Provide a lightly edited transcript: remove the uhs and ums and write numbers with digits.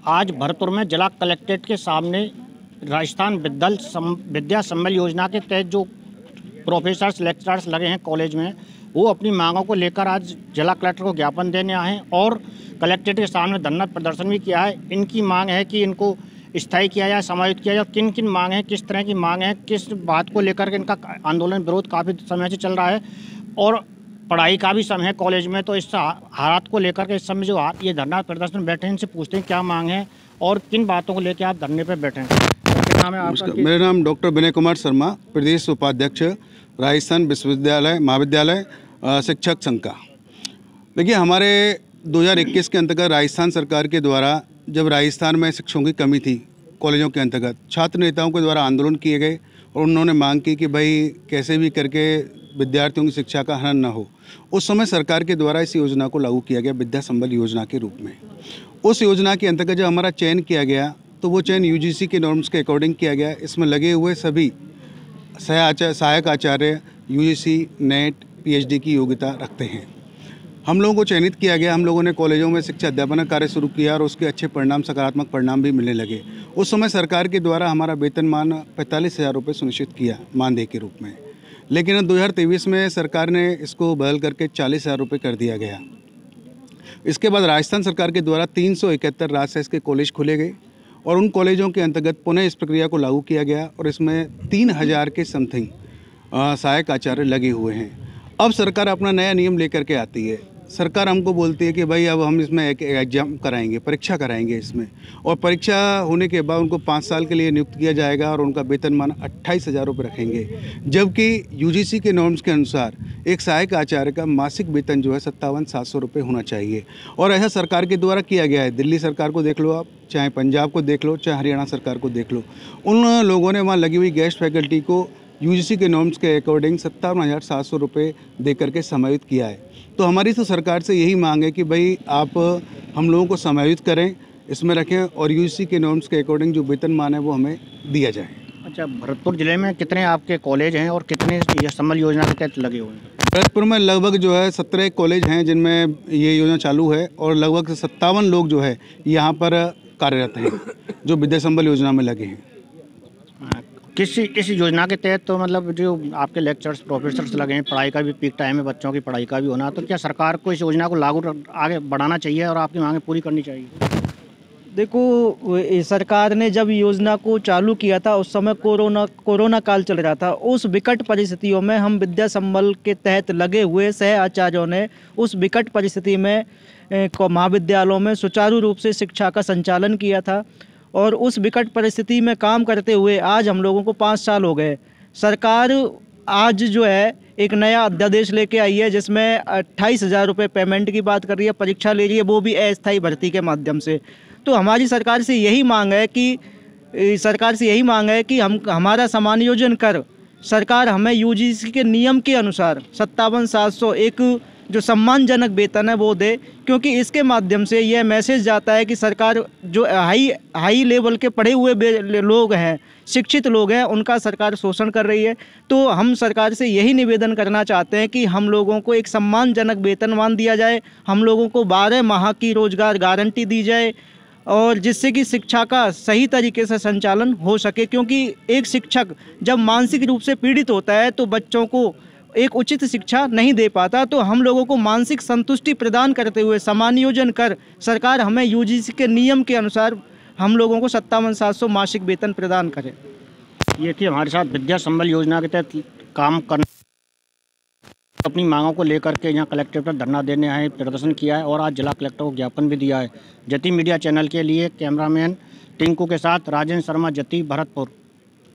आज भरतपुर में जिला कलेक्ट्रेट के सामने राजस्थान विद्या संबल योजना के तहत जो प्रोफेसर्स लेक्चरर्स लगे हैं कॉलेज में, वो अपनी मांगों को लेकर आज जिला कलेक्टर को ज्ञापन देने आए हैं और कलेक्ट्रेट के सामने धरना प्रदर्शन भी किया है। इनकी मांग है कि इनको स्थायी किया जाए, समायोजित किया जाए। किन किन मांग है, किस तरह की मांग है, किस बात को लेकर के इनका आंदोलन विरोध काफ़ी समय से चल रहा है और पढ़ाई का भी समय है कॉलेज में। तो इस हालात को लेकर के इस समय जो ये धरना प्रदर्शन बैठे हैं, इनसे पूछते हैं क्या मांग है और किन बातों को लेकर आप धरने पर बैठे हैं। क्या नाम है आपका? मेरा नाम डॉक्टर विनय कुमार शर्मा, प्रदेश उपाध्यक्ष राजस्थान विश्वविद्यालय महाविद्यालय शिक्षक संघ का। देखिए, हमारे 2021 के अंतर्गत राजस्थान सरकार के द्वारा जब राजस्थान में शिक्षकों की कमी थी, कॉलेजों के अंतर्गत छात्र नेताओं के द्वारा आंदोलन किए गए और उन्होंने मांग की कि भाई कैसे भी करके विद्यार्थियों की शिक्षा का हनन न हो। उस समय सरकार के द्वारा इस योजना को लागू किया गया विद्या संबल योजना के रूप में। उस योजना के अंतर्गत जब हमारा चयन किया गया तो वो चयन यूजीसी के नॉर्म्स के अकॉर्डिंग किया गया। इसमें लगे हुए सभी सहायक आचार्य यूजीसी नेट पीएचडी की योग्यता रखते हैं। हम लोगों को चयनित किया गया। हम लोगों ने कॉलेजों में शिक्षा अध्यापन कार्य शुरू किया और उसके अच्छे परिणाम, सकारात्मक परिणाम भी मिलने लगे। उस समय सरकार के द्वारा हमारा वेतनमान 45,000 रुपये सुनिश्चित किया मानदेय के रूप में, लेकिन 2023 में सरकार ने इसको बदल करके 40,000 रुपये कर दिया गया। इसके बाद राजस्थान सरकार के द्वारा 371 राजशासकीय के कॉलेज खोले गए और उन कॉलेजों के अंतर्गत पुनः इस प्रक्रिया को लागू किया गया और इसमें 3,000 के समथिंग सहायक आचार्य लगे हुए हैं। अब सरकार अपना नया नियम लेकर के आती है। सरकार हमको बोलती है कि भाई अब हम इसमें एक एग्जाम कराएंगे, परीक्षा कराएंगे इसमें, और परीक्षा होने के बाद उनको 5 साल के लिए नियुक्त किया जाएगा और उनका वेतनमान 28,000 रुपये रखेंगे। जबकि यूजीसी के नॉर्म्स के अनुसार एक सहायक आचार्य का मासिक वेतन जो है 57,700 रुपये होना चाहिए और ऐसा सरकार के द्वारा किया गया है। दिल्ली सरकार को देख लो आप, चाहे पंजाब को देख लो, चाहे हरियाणा सरकार को देख लो, उन लोगों ने वहाँ लगी हुई गेस्ट फैकल्टी को यूजीसी के नॉर्म्स के अकॉर्डिंग 57,700 रुपये दे करके समायोजित किया है। तो हमारी तो सरकार से यही मांग है कि भाई आप हम लोगों को समायोजित करें, इसमें रखें और यूजीसी के नॉर्म्स के अकॉर्डिंग जो वेतनमान है वो हमें दिया जाए। अच्छा, भरतपुर जिले में कितने आपके कॉलेज हैं और कितने ये संबल योजना के तहत लगे हुए हैं? भरतपुर में लगभग जो है 17 कॉलेज हैं जिनमें ये योजना चालू है और लगभग 57 लोग जो है यहाँ पर कार्यरत हैं जो विद्या संबल योजना में लगे हैं। किस योजना के तहत तो मतलब जो आपके लेक्चर्स प्रोफेसर्स लगे हैं, पढ़ाई का भी पीक टाइम है, बच्चों की पढ़ाई का भी होना, तो क्या सरकार को इस योजना को लागू आगे बढ़ाना चाहिए और आपकी मांगें पूरी करनी चाहिए? देखो, सरकार ने जब योजना को चालू किया था उस समय कोरोना काल चल रहा था। उस विकट परिस्थितियों में हम विद्या संबल के तहत लगे हुए सह आचार्यों ने उस विकट परिस्थिति में महाविद्यालयों में सुचारू रूप से शिक्षा का संचालन किया था और उस विकट परिस्थिति में काम करते हुए आज हम लोगों को 5 साल हो गए। सरकार आज जो है एक नया अध्यादेश लेके आई है जिसमें 28,000 रुपये पेमेंट की बात कर रही है, परीक्षा ले रही है, वो भी अस्थायी भर्ती के माध्यम से। तो हमारी सरकार से यही मांग है कि हम हमारा समायोजन कर सरकार हमें यूजीसी के नियम के अनुसार 57,700 एक जो सम्मानजनक वेतन है वो दे, क्योंकि इसके माध्यम से यह मैसेज जाता है कि सरकार जो हाई लेवल के पढ़े हुए लोग हैं, शिक्षित लोग हैं, उनका सरकार शोषण कर रही है। तो हम सरकार से यही निवेदन करना चाहते हैं कि हम लोगों को एक सम्मानजनक वेतनमान दिया जाए, हम लोगों को 12 माह की रोजगार गारंटी दी जाए और जिससे कि शिक्षा का सही तरीके से संचालन हो सके। क्योंकि एक शिक्षक जब मानसिक रूप से पीड़ित होता है तो बच्चों को एक उचित शिक्षा नहीं दे पाता। तो हम लोगों को मानसिक संतुष्टि प्रदान करते हुए समायोजन कर सरकार हमें यूजीसी के नियम के अनुसार हम लोगों को 57,700 मासिक वेतन प्रदान करे। ये थी हमारे साथ विद्या संबल योजना के तहत काम करने अपनी मांगों को लेकर के यहाँ कलेक्ट्रेट पर धरना देने आए, प्रदर्शन किया है और आज जिला कलेक्टर को ज्ञापन भी दिया है। जति मीडिया चैनल के लिए कैमरामैन टिंकू के साथ राजेंद्र शर्मा, जति, भरतपुर।